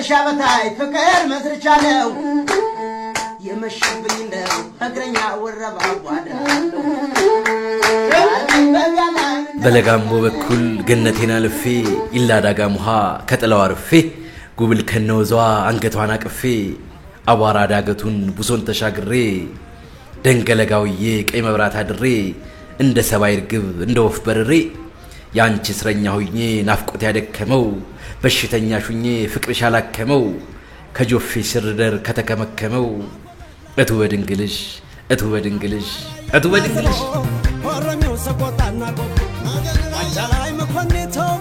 ከሻበታይ ፍቅር መስርቻለሁ የመሽብኝ ነው እግረኛ ወረባ ጓዳለሁ በለጋምቦ በኩል ገነቴና ልፌ ይላዳጋ ሙሃ ከጥላው አርፌ ጉብል ከነውዟ አንገቷን አቅፌ አቧራ ዳገቱን ቡሶን ተሻግሬ ደንገለጋውዬ ቀይ መብራት አድሬ እንደ ሰባይ ርግብ እንደ ወፍ በርሬ ያንቺ እስረኛ ሆኜ ናፍቆት ያደከመው በሽተኛ ሹኜ ፍቅርሽ አላከመው ከጆፌ ስርደር ከተከመከመው እቱ በድንግልሽ እቱ በድንግልሽ እቱ በድንግልሽ ወረሚው ሰቆጣና ቆጥ አንቻላይ መኮንኔተው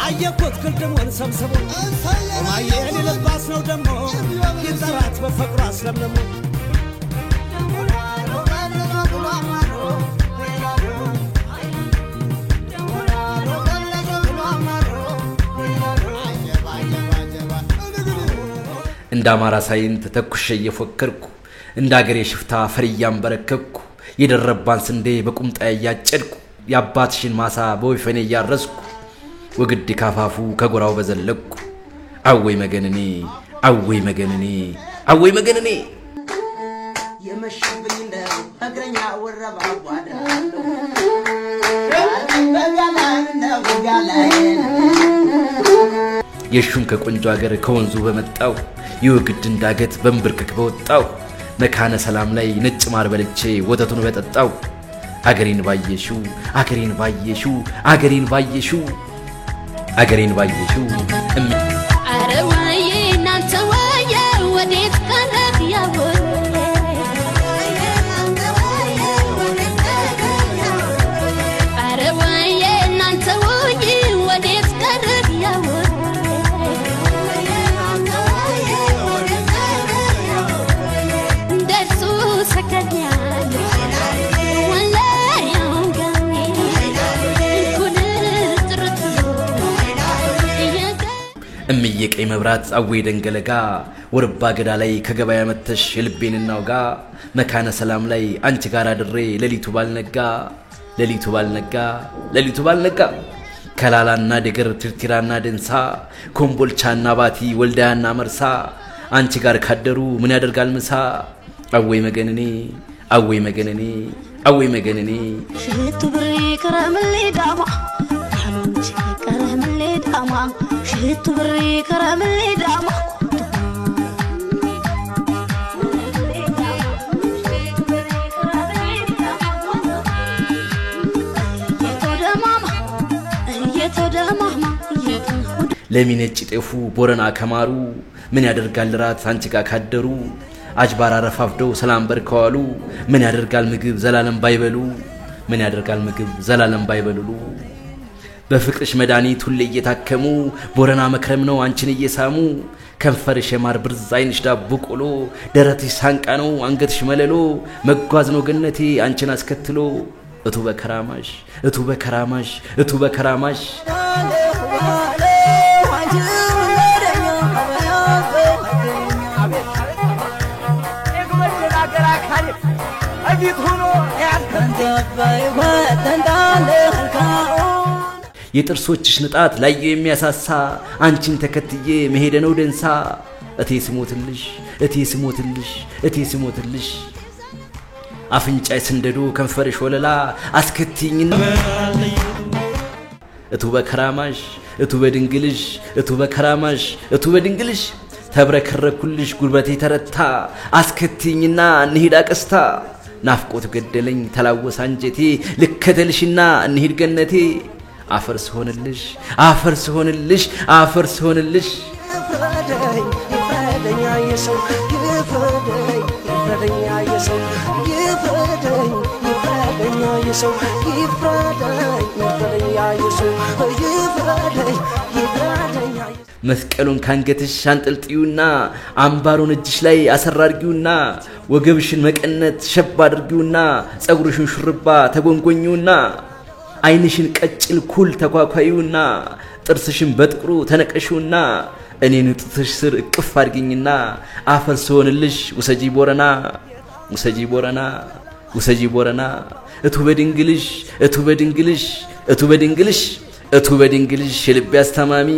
አየኩት ክልድሞን ሰብስቦ ማየን ለባስ ነው ደሞ ይዘራት በፍቅሩ አስለምለሙ እንዳማራ ሳይንት ተኩሽ እየፎከርኩ እንዳገሬ ሽፍታ ፈሪያም በረከኩ የደረባን ስንዴ በቁምጣ ያያጨድኩ ያባትሽን ማሳ በወይፈኔ ያረስኩ ወግድ ካፋፉ ከጎራው በዘለኩ አወይ መገነኔ አወይ መገነኔ አወይ መገነኔ የመሽብኝ ነው እግረኛ ወረባ ጓዳለሁ የሹም ከቆንጆ ሀገር ከወንዙ በመጣው ይወግድ እንዳገት በንብርክክ በወጣው መካነ ሰላም ላይ ነጭ ማር በልቼ ወተቱን በጠጣው አገሬን ባየሽው አገሬን ባየሽው አገሬን ባየሽው አገሬን ባየሽው አረዋዬ እናንተ ወየ ወዴት ቀረህ ያው አረዋዬ እናንተ ወየ ወዴት ቀረህ ያው እንደሱ ሰከኛል ወላሂ አንገኔ እምዬ ቀይ መብራት አወይ ደንገለጋ ወርባ ገዳ ላይ ከገበያ መተሽ ልቤንናውጋ መካነ ሰላም ላይ አንቺ ጋር አድሬ ለሊቱ ባልነጋ ለሊቱ ባልነጋ ለሊቱ ባልነጋ ከላላና ደገር ትርቲራና ደንሳ ኮምቦልቻና ባቲ ወልዳያና መርሳ አንቺ ጋር ካደሩ ምን ያደርጋል ምሳ አወይ መገነኔ አወይ መገነኔ አወይ መገነኔ ሽቱ ብሪ ከረምሌ ዳማ አንቺ ከረምሌ ዳማ ሽቱ ብሪ ከረምሌ ዳማ ለሚነጭ ጤፉ ቦረና ከማሩ ምን ያደርጋል ራት አንቺ ጋር ካደሩ አጅባራ ረፋፍደው ሰላም በርከዋሉ ምን ያደርጋል ምግብ ዘላለም ባይበሉ ምን ያደርጋል ምግብ ዘላለም ባይበሉ በፍቅርሽ መድኃኒት ሁሌ እየታከሙ ቦረና መክረም ነው አንቺን እየሳሙ ከንፈርሽ የማር ብርዝ አይንሽ ዳቦ ቆሎ ደረትሽ ሳንቃ ነው አንገትሽ መለሎ መጓዝ ነው ገነቴ አንቺን አስከትሎ እቱ በከራማሽ እቱ በከራማሽ እቱ በከራማሽ የጥርሶችሽ ንጣት ላዩ የሚያሳሳ አንቺን ተከትዬ መሄደ ነው ደንሳ እቴ ስሞትልሽ እቴ ስሞትልሽ እቴ ስሞትልሽ አፍንጫይ ስንደዶ ከንፈርሽ ወለላ አስከትኝና እቱ በከራማሽ እቱ በድንግልሽ እቱ በከራማሽ እቱ በድንግልሽ ተብረከረኩልሽ ጉልበቴ ተረታ አስከትኝና እንሂድ አቀስታ ናፍቆት ገደለኝ ተላወስ አንጀቴ ልከተልሽና እንሂድ ገነቴ አፈር ስሆንልሽ አፈር ስሆንልሽ አፈር ስሆንልሽ ይፍረደኝ ያየሰው ይፍረደኝ ይፍረደኝ ያየሰው ይፍረደኝ ይፍረደኝ ያየሰው ይፍረደኝ ይፍረደኝ ያየሰው ይፍረደኝ ይፍረደኝ መስቀሉን ካንገትሽ አንጠልጥዩና አምባሩን እጅሽ ላይ አሰራርጊውና ወገብሽን መቀነት ሸባ አድርጊውና ጸጉርሽን ሹርባ ተጎንጎኙና አይንሽን ቀጭል ኩል ተኳኳዩና ጥርስሽን በጥቁሩ ተነቀሹና እኔን ጥትሽ ስር እቅፍ አድርጊኝና አፈር ስሆንልሽ ውሰጂ ቦረና ውሰጂ ቦረና ውሰጂ ቦረና እቱ በድንግልሽ እቱ በድንግልሽ እቱ በድንግልሽ እቱ በድንግልሽ የልብ ያስተማሚ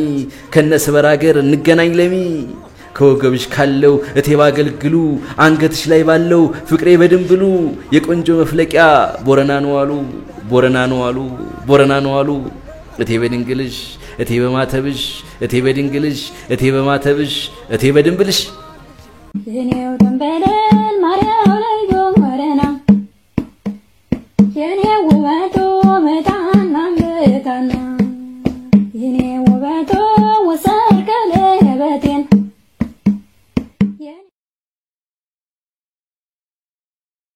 ከነስበር አገር እንገናኝ ለሚ ከወገብሽ ካለው እቴ ባገልግሉ አንገትሽ ላይ ባለው ፍቅሬ በድንብሉ የቆንጆ መፍለቂያ ቦረና ነው አሉ ቦረና ነው አሉ ቦረና ነው አሉ እቴ በድንግልሽ እቴ በማተብሽ እቴ በድንግልሽ እቴ በማተብሽ እቴ በድንብልሽ እኔው ደንበለ